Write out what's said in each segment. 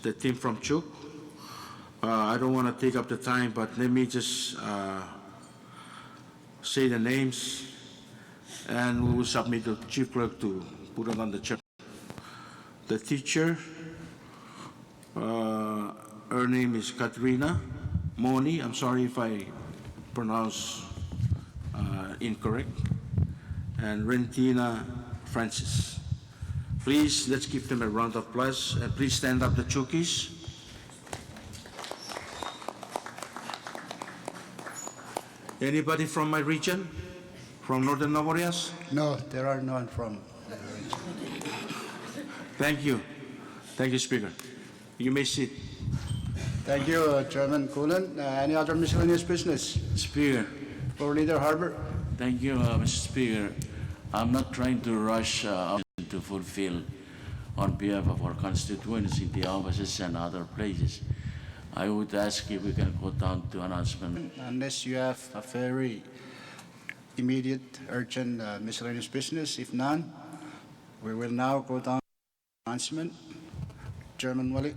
the team from Chuk. I don't want to take up the time, but let me just say the names, and we will submit to Chief Clerk to put it on the check. The teacher, her name is Katrina Moni. I'm sorry if I pronounce incorrect. And Rentina Francis. Please, let's give them a round of applause. And please stand up, the Chukis. Anybody from my region? From Northern Navorias? No, there are none from the region. Thank you. Thank you, Speaker. You may sit. Thank you, Chairman Kulan. Any other miscellaneous business? Speaker, For Leader Harbor? thank you, Mr. Speaker. I'm not trying to rush to fulfill on behalf of our constituents in the offices and other places. I would ask if we can go down to announcement. Unless you have a very immediate, urgent miscellaneous business. If none, we will now go down to announcement. Chairman Wali.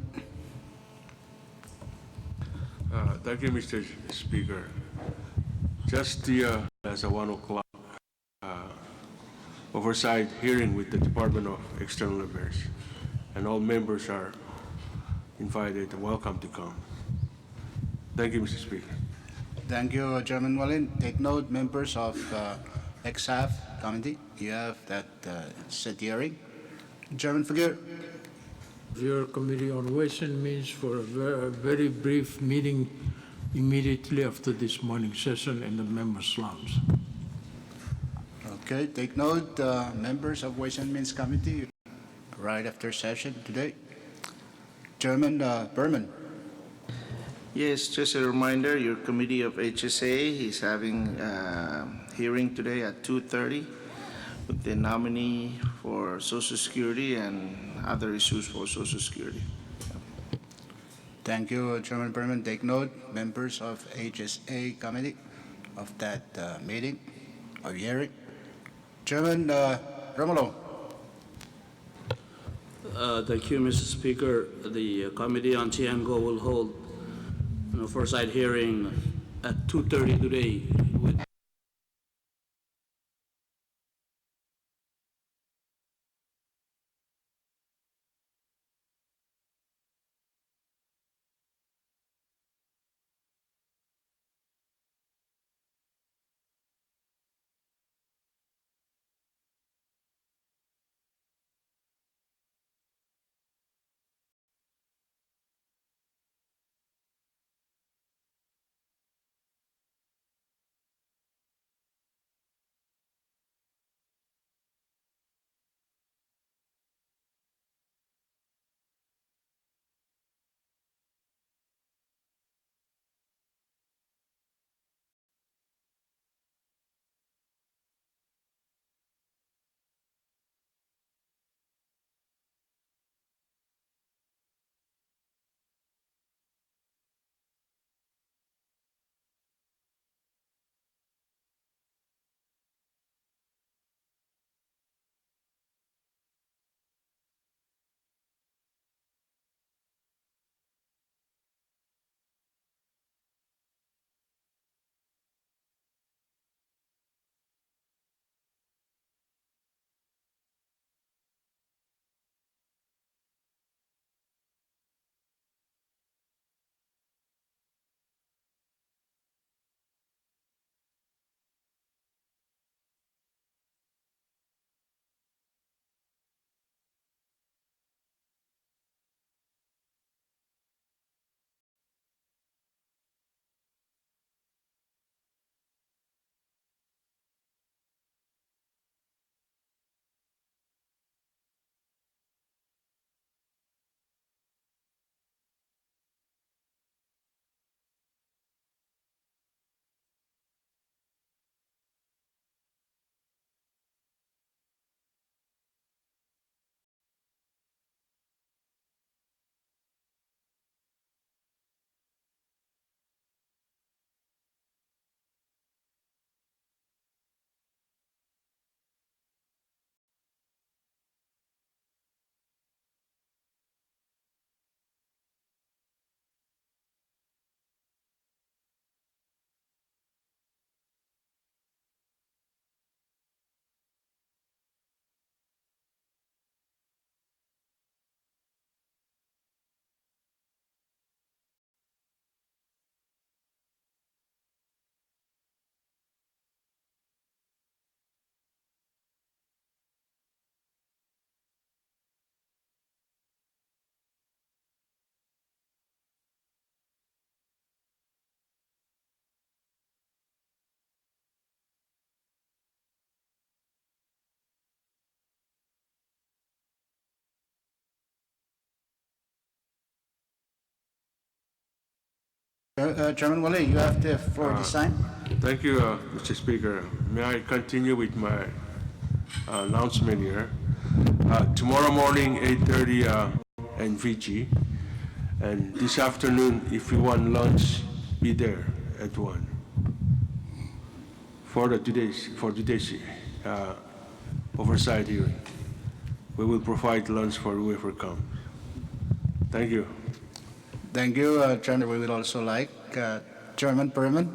Thank you, Mr. Speaker. Just as a 1 o'clock oversight hearing with the Department of External Affairs, and all members are invited and welcome to come. Thank you, Mr. Speaker. Thank you, Chairman Wallin. Take note, members of EXAF committee, you have that set hearing. Chairman Fagir. Your Committee on Ways and Means for a very brief meeting immediately after this morning session in the members' lounge. Okay, take note, members of Ways and Means Committee, right after session today. Chairman Berman. Yes, just a reminder, your Committee of HSA is having a hearing today at 2:30 with the nominee for Social Security and other issues for Social Security. Thank you, Chairman Berman. Take note, members of HSA Committee, of that meeting or hearing. Chairman Romulo. Thank you, Mr. Speaker. The Committee on Tiango will hold an oversight hearing at 2:30 today with Chairman Wale, you have the floor this time. Thank you, Mr. Speaker. May I continue with my announcement here? Tomorrow morning, 8:30 in Fiji, and this afternoon, if you want lunch, be there at 1 for today's oversight hearing. We will provide lunch for whoever comes. Thank you. Thank you, Chairman. We would also like Chairman Berman.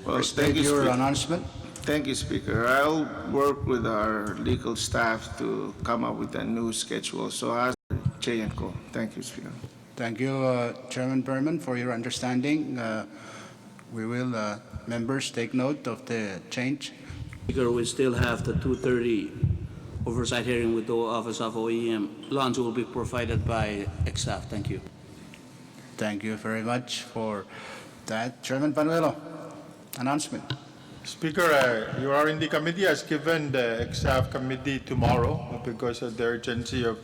Well, State thank you, your Speaker. announcement. Thank you, Speaker. I'll work with our legal staff to come up with a new schedule. So ask J&Co. Thank you, Speaker. Thank you, Chairman Berman, for your understanding. We will, members, take note of the change. Speaker, we still have the 2:30 oversight hearing with the Office of OEM. Lunch will be provided by XF. Thank you. Thank you very much for that. Chairman Panuelo, announcement. Speaker, your R&D committee has given the XF committee tomorrow because of the urgency of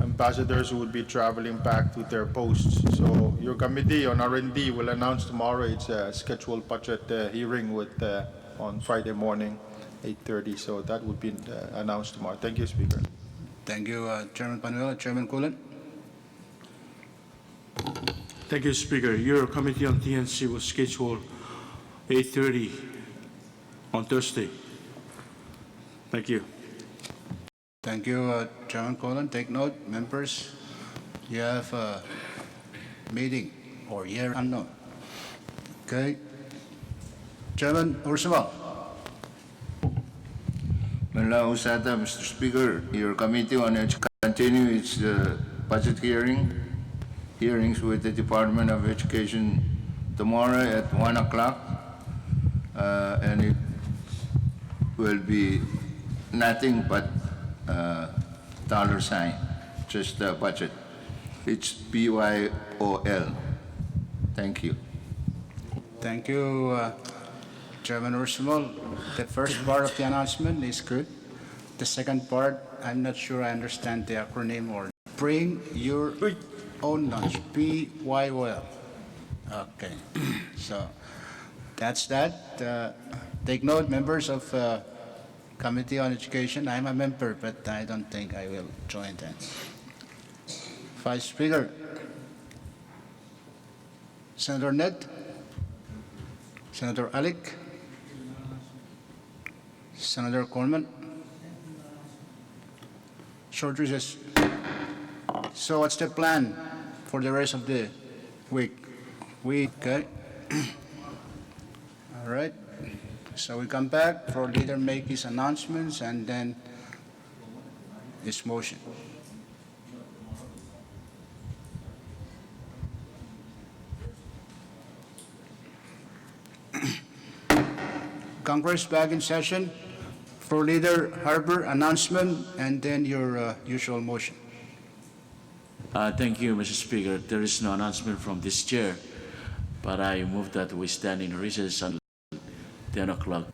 ambassadors who will be traveling back to their posts. So your committee on R&D will announce tomorrow its scheduled budget hearing with on Friday morning, 8:30. So that will be announced tomorrow. Thank you, Speaker. Thank you, Chairman Panuelo. Chairman Kulan. Thank you, Speaker. Your Committee on TNC was scheduled 8:30 on Thursday. Thank you. Thank you, Chairman Kulan. Take note, members. You have a meeting or year unknown. Okay. Chairman Ursula. Manla Usata, Mr. Speaker, your committee on continue its budget hearings with the Department of Education tomorrow at 1 o'clock, and it will be nothing but dollar sign, just the budget. It's BYOL. Thank you. Thank you, Chairman Ursula. The first part of the announcement is good. The second part, I'm not sure I understand the acronym or bring your own lunch, BYOL. Okay, so that's that. Take note, members of Committee on Education. I'm a member, but I don't think I will join that. Vice Speaker, Senator Ned, Senator Alick, Senator Coleman. Short recess. So what's the plan for the rest of the week? Okay. All right. So we come back for leader make his announcements and then this motion. Congress back in session. For Leader Harbor, announcement, and then your usual motion. Thank you, Mr. Speaker. There is no announcement from this chair, but I move that we stand in recess until 10 o'clock.